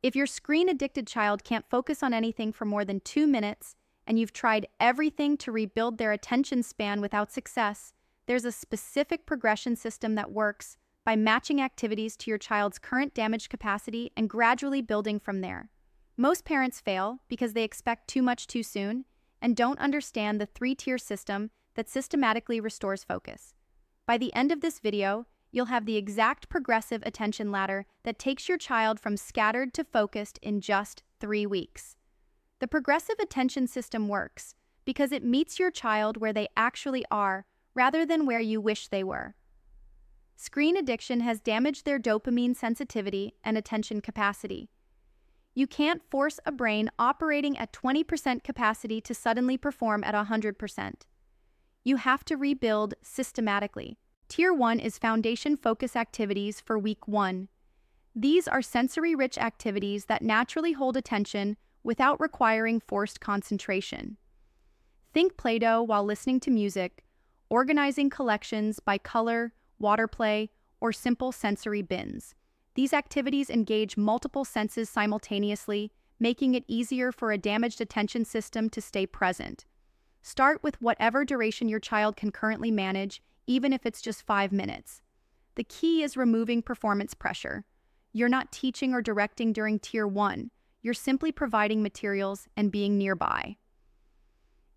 If your screen-addicted child can't focus on anything for more than 2 minutes, and you've tried everything to rebuild their attention span without success, there's a specific progression system that works by matching activities to your child's current damaged capacity and gradually building from there. Most parents fail because they expect too much too soon and don't understand the 3-tier system that systematically restores focus. By the end of this video, you'll have the exact progressive attention ladder that takes your child from scattered to focused in just 3 weeks. The progressive attention system works because it meets your child where they actually are rather than where you wish they were. Screen addiction has damaged their dopamine sensitivity and attention capacity. You can't force a brain operating at 20% capacity to suddenly perform at 100%. You have to rebuild systematically. Tier 1 is foundation focus activities for week 1. These are sensory-rich activities that naturally hold attention without requiring forced concentration. Think Play-Doh while listening to music, organizing collections by color, water play, or simple sensory bins. These activities engage multiple senses simultaneously, making it easier for a damaged attention system to stay present. Start with whatever duration your child can currently manage, even if it's just 5 minutes. The key is removing performance pressure. You're not teaching or directing during Tier 1. You're simply providing materials and being nearby.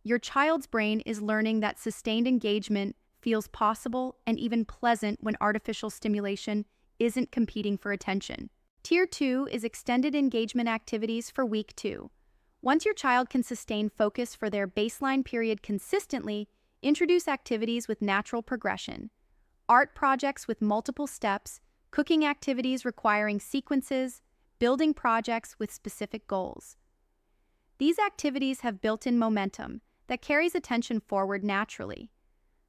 Your child's brain is learning that sustained engagement feels possible and even pleasant when artificial stimulation isn't competing for attention. Tier 2 is extended engagement activities for week 2. Once your child can sustain focus for their baseline period consistently, introduce activities with natural progression. Art projects with multiple steps, cooking activities requiring sequences, building projects with specific goals. These activities have built-in momentum that carries attention forward naturally.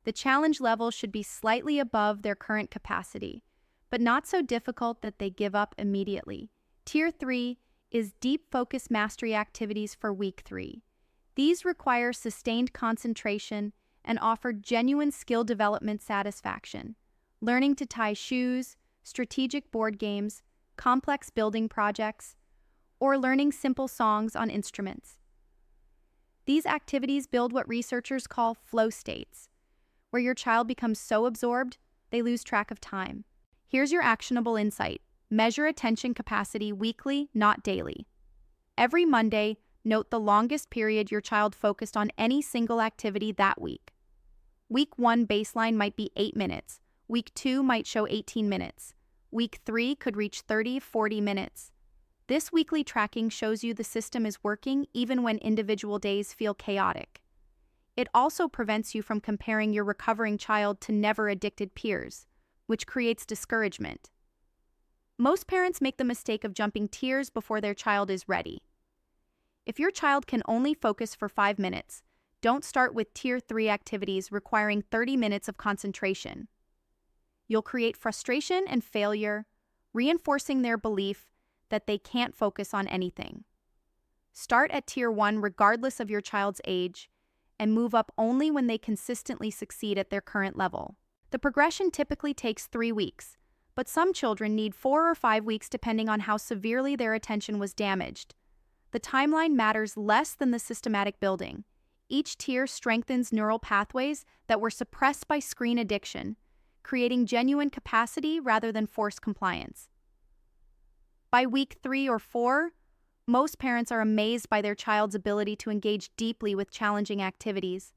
The challenge level should be slightly above their current capacity, but not so difficult that they give up immediately. Tier 3 is deep focus mastery activities for week 3. These require sustained concentration and offer genuine skill development satisfaction. Learning to tie shoes, strategic board games, complex building projects, or learning simple songs on instruments. These activities build what researchers call flow states, where your child becomes so absorbed they lose track of time. Here's your actionable insight. Measure attention capacity weekly, not daily. Every Monday, note the longest period your child focused on any single activity that week. Week 1 baseline might be 8 minutes. Week 2 might show 18 minutes. Week 3 could reach 30-40 minutes. This weekly tracking shows you the system is working even when individual days feel chaotic. It also prevents you from comparing your recovering child to never-addicted peers, which creates discouragement. Most parents make the mistake of jumping tiers before their child is ready. If your child can only focus for 5 minutes, don't start with Tier 3 activities requiring 30 minutes of concentration. You'll create frustration and failure, reinforcing their belief that they can't focus on anything. Start at Tier 1 regardless of your child's age, and move up only when they consistently succeed at their current level. The progression typically takes 3 weeks, but some children need 4 or 5 weeks depending on how severely their attention was damaged. The timeline matters less than the systematic building. Each tier strengthens neural pathways that were suppressed by screen addiction, creating genuine capacity rather than forced compliance. By week 3 or 4, most parents are amazed by their child's ability to engage deeply with challenging activities.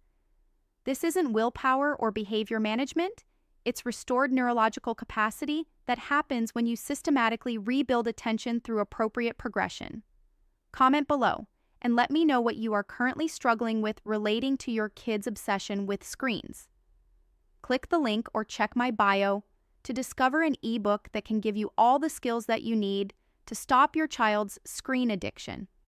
This isn't willpower or behavior management. It's restored neurological capacity that happens when you systematically rebuild attention through appropriate progression. Comment below and let me know what you are currently struggling with relating to your kid's obsession with screens. Click the link or check my bio to discover an ebook that can give you all the skills that you need to stop your child's screen addiction.